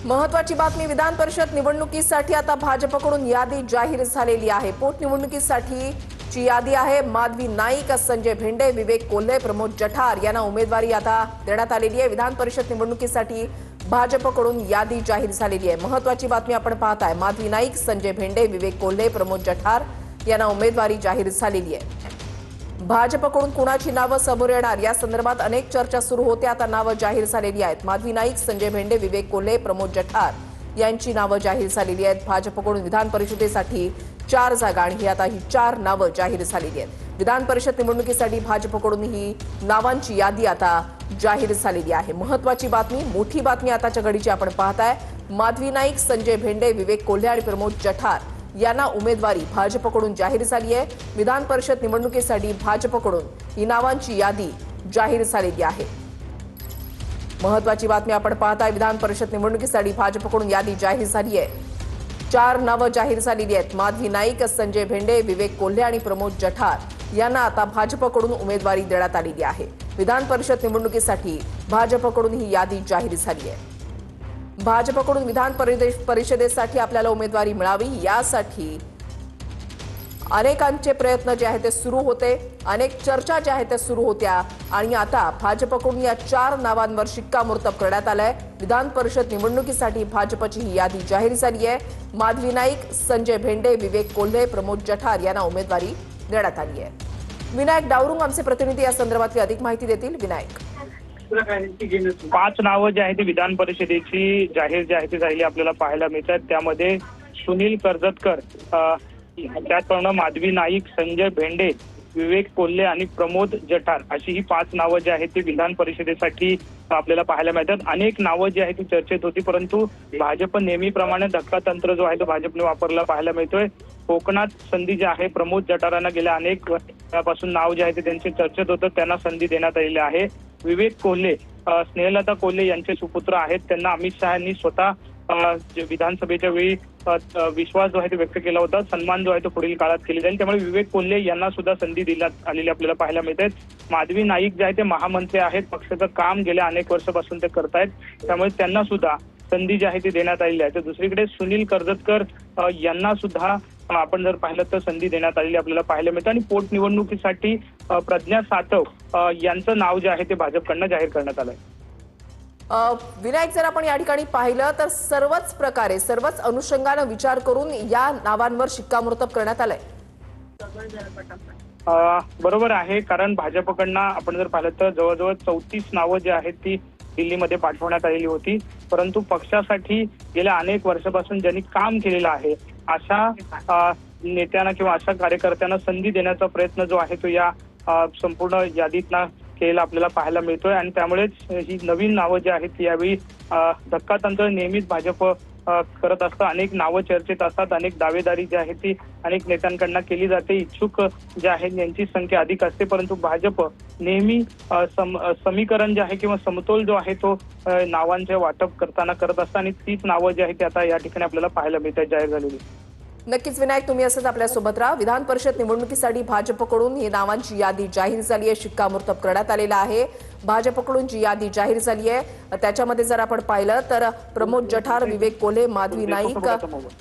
महत्वाची बातमी विधान परिषद निवडणुकीसाठी आता भाजपकडून यादी जाहीर झालेली आहे। पोटनिवडणुकीसाठीची यादी आहे। माधवी नाईक, संजय भेंडे, विवेक कोल्हे, प्रमोद जठार यांना उमेदवारी आता देण्यात आलेली आहे। विधान परिषद निवडणुकीसाठी भाजपकडून यादी जाहीर झालेली आहे। महत्वाची बातमी आपण पाहताय। माधवी नाईक, संजय भेंडे, विवेक कोल्हे, प्रमोद जठार यांना उमेदवारी जाहीर झालेली आहे। भाजपकडून कुणाची नावं समोर येणार या संदर्भात अनेक चर्चा सुरू होत्या। आता नावं जाहीर झालेली आहेत। माधवी नाईक, संजय भेंडे, विवेक कोल्हे, प्रमोद जठार यांची नावं जाहीर झालेली आहेत। भाजपकडून विधान परिषदेसाठी 4 जागा आणि आता ही 4 नावं जाहीर झालेली आहेत। विधान परिषद निवडणुकीसाठी भाजपकडून ही नावांची यादी आता जाहीर झालेली आहे। महत्वाची बातमी, मोठी बातमी आताच्या घडीची आपण पाहताय। माधवी नाईक, संजय भेंडे, विवेक कोल्हे आणि प्रमोद जठार यांना उमेदवारी भाजपकडून जाहीर झाली आहे। विधान परिषद निवडणुकीसाठी भाजपकडून ही नावांची यादी जाहीर झालेली आहे। महत्वाची बातमी आपण पाहताय। विधान परिषद निवडणुकीसाठी भाजपकडून यादी जाहीर झाली आहे। 4 नावं जाहीर झालेली आहेत। माधवी नाईक, संजय भेंडे, विवेक कोल्हे आणि प्रमोद जठार यांना आता भाजपकडून उमेदवारी देण्यात आलेली आहे। विधान परिषद निवडणुकीसाठी भाजपकडून ही यादी जाहीर झाली आहे। भाजपकडून विधान परिषदेसाठी आपल्याला उमेदवारी मिळावी यासाठी अनेकांचे प्रयत्न जे आहेत ते सुरू होते, अनेक चर्चा ज्या आहेत त्या सुरू होत्या आणि आता भाजपकडून या 4 नावांवर शिक्कामोर्तब करण्यात आलंय। विधान परिषद निवडणुकीसाठी भाजपची ही यादी जाहीर झाली आहे। माधवी नाईक, संजय भेंडे, विवेक कोल्हे, प्रमोद जठार यांना उमेदवारी देण्यात आली आहे। विनायक डावरुंग आमचे प्रतिनिधी या संदर्भातली अधिक माहिती देतील। विनायक, 5 नावं जी आहेत ती विधान परिषदेची जाहीर जी आहे ती झालेली आपल्याला पाहायला मिळतात। त्यामध्ये सुनील कर्जतकर, त्याचप्रमाणे माधवी नाईक, संजय भेंडे, विवेक कोल्हे आणि प्रमोद जठार अशी ही 5 नावं जी आहेत ती विधान परिषदेसाठी आपल्याला पाहायला मिळतात। अनेक नावं जी आहेत ती चर्चेत होती, परंतु भाजप नेहमीप्रमाणे धक्कातंत्र जो आहे तो भाजपने वापरला पाहायला मिळतोय। कोकणात संधी जी आहे प्रमोद जठारांना गेल्या अनेक वर्षापासून नाव जे आहे ते त्यांचे चर्चेत होतं, त्यांना संधी देण्यात आलेली आहे। विवेक कोल्हे स्नेहलता कोल्हे यांचे सुपुत्र आहेत। त्यांना अमित शहांनी स्वतः विधानसभेच्या वेळी विश्वास जो आहे तो व्यक्त केला होता, सन्मान जो आहे तो पुढील काळात केली जाईल, त्यामुळे विवेक कोल्हे यांना सुद्धा संधी देण्यात आलेली आपल्याला पाहायला मिळते। माधवी नाईक जे आहे ते महामंत्री आहेत, पक्षाचं काम गेल्या अनेक वर्षापासून ते करतायत, त्यामुळे त्यांना सुद्धा संधी जी आहे ती देण्यात आलेली आहे। तर दुसरीकडे सुनील कर्जतकर यांना सुद्धा आपण जर पाहिलं तर संधी देण्यात आलेली आपल्याला पाहायला मिळते आणि पोटनिवडणुकीसाठी प्रज्ञा सातव यांचं नाव जे आहे ते भाजपकडनं जाहीर करण्यात आलंय। विनायक, जर आपण या ठिकाणी पाहिलं तर सर्वच अनुषंगाने विचार करून या नावांवर शिक्कामोर्तब करण्यात आलंय। बरोबर आहे, कारण भाजपकडनं आपण जर पाहिलं तर जवळजवळ 34 नावं जी आहेत ती दिल्लीमध्ये पाठवण्यात आलेली होती, परंतु पक्षासाठी गेल्या अनेक वर्षापासून ज्यांनी काम केलेलं आहे अशा नेत्यांना किंवा अशा कार्यकर्त्यांना संधी देण्याचा प्रयत्न जो आहे तो या संपूर्ण यादीतनं केलेला आपल्याला पाहायला मिळतोय आणि त्यामुळेच ही नवीन नावं जी आहेत ती यावेळी धक्कातंत्र नेहमीच भाजप करत असतं। अनेक नावं चर्चेत असतात, अनेक दावेदारी जी आहे ती अनेक नेत्यांकडनं केली जाते, इच्छुक जे आहेत यांची संख्या अधिक असते, परंतु भाजप नेहमी समीकरण जे आहे किंवा समतोल जो आहे तो नावांचे वाटप करताना करत असतं आणि तीच नावं जी आहेत ती आता या ठिकाणी आपल्याला पाहायला मिळतात जाहीर झालेली। नक्कीच विनायक, तुम्ही असंच आपल्यासोबत राहा। विधान परिषद निवडणुकीसाठी भाजपकडून ही नावांची यादी जाहीर झाली आहे, शिक्कामोर्तब करण्यात आलेला आहे। भाजपकडून जी यादी जाहीर झाली आहे त्याच्यामध्ये जर आपण पाहिलं तर प्रमोद जठार, विवेक कोल्हे, माधवी नाईक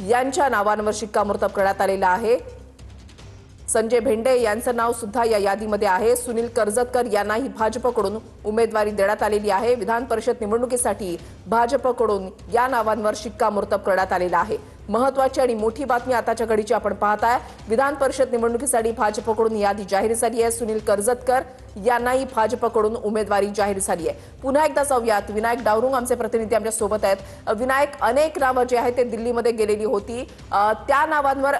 यांच्या नावांवर शिक्कामोर्तब करण्यात आलेला आहे। संजय भेंडे यांचं नाव सुद्धा या यादीमध्ये आहे। सुनील कर्जतकर यांनाही भाजपकडून उमेदवारी देण्यात आलेली आहे। विधान परिषद निवडणुकीसाठी भाजपकडून या नावांवर शिक्कामोर्तब करण्यात आलेला आहे। महत्वाची आणि मोठी बातमी आताच्या घडीची आपण पाहताय। विधान परिषद निवडणुकीसाठी भाजपकडून यादी जाहीर झाली आहे। सुनील कर्जतकर यांनाही भाजपकडून उमेदवारी जाहीर झाली आहे। पुन्हा एकदा जाऊयात, विनायक डावरुंग आमचे प्रतिनिधी आमच्या सोबत आहेत। विनायक, अनेक नावं जी आहेत ते दिल्लीमध्ये गेलेली होती, त्या नावांवर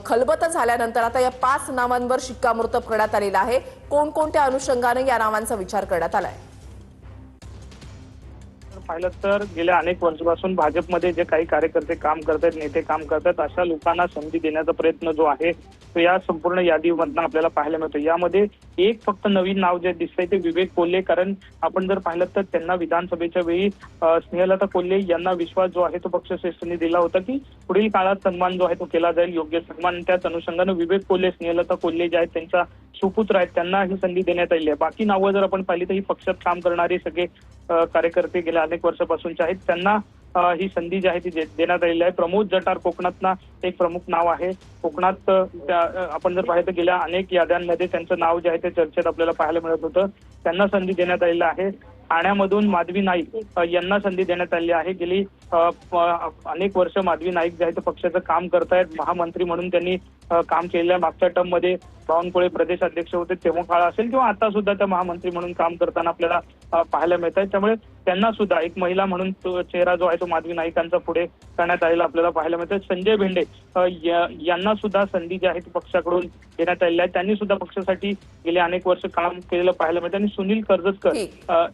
खलबत झाल्यानंतर आता या 5 नावांवर शिक्कामोर्तब करण्यात आलेला आहे। कोणकोणत्या अनुषंगाने या नावांचा विचार करण्यात आलाय? पाहिलं तर गेल्या अनेक वर्षापासून भाजपमध्ये जे काही कार्यकर्ते काम करतात, नेते काम करतात, अशा लोकांना संधी देण्याचा प्रयत्न जो आहे तो या संपूर्ण यादीमधनं आपल्याला पाहायला मिळतो। यामध्ये एक फक्त नवीन नाव जे दिसतंय ते विवेक कोल्हे, कारण आपण जर पाहिलं तर त्यांना विधानसभेच्या वेळी स्नेहलता कोल्हे यांना विश्वास जो आहे तो पक्षश्रेष्ठींनी दिला होता की पुढील काळात सन्मान जो आहे तो केला जाईल, योग्य सन्मान। त्याच अनुषंगाने विवेक कोल्हे, स्नेहलता कोल्हे जे आहेत त्यांचा सुपुत्र आहेत त्यांना ही संधी देण्यात आली आहे। बाकी नावं जर आपण पाहिली तर ही पक्षात काम करणारे सगळे कार्यकर्ते गेल्या अनेक वर्षापासूनचे आहेत, त्यांना ही संधी जी आहे ती देण्यात आलेली आहे. प्रमोद जठार कोकणातनं एक प्रमुख नाव आहे. कोकणात आपण जर पाहिलं तर गेल्या अनेक याद्यांमध्ये त्यांचं नाव जे आहे ते चर्चेत आपल्याला पाहायला मिळत होतं. त्यांना संधी देण्यात आलेली आहे. ठाण्यामधून माधवी नाईक यांना संधी देण्यात आली आहे. गेली अनेक वर्ष माधवी नाईक जे आहे ते पक्षाचं काम करतायत. महामंत्री म्हणून त्यांनी काम केलेलं आहे. मागच्या टर्म मध्ये बावनकुळे प्रदेश अध्यक्ष होते तेव्हा काळ असेल किंवा आता सुद्धा त्या महामंत्री म्हणून काम करताना आपल्याला पाहायला मिळत आहे. त्यामुळे त्यांना सुद्धा एक महिला म्हणून तो चेहरा जो आहे तो माधवी नाईकांचा पुढे करण्यात आलेला आपल्याला पाहायला मिळतोय. संजय भेंडे यांना सुद्धा संधी जी आहे ती पक्षाकडून देण्यात आलेली आहे. त्यांनी सुद्धा पक्षासाठी गेले अनेक वर्ष काम केलेलं पाहायला मिळतं आणि सुनील कर्जतकर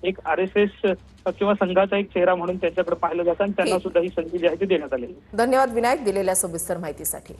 एक RSS किंवा संघाचा एक चेहरा म्हणून त्यांच्याकडे पाहिलं जातं आणि त्यांना सुद्धा ही संधी जी आहे ती देण्यात आलेली. धन्यवाद विनायक दिलेल्या सविस्तर माहितीसाठी.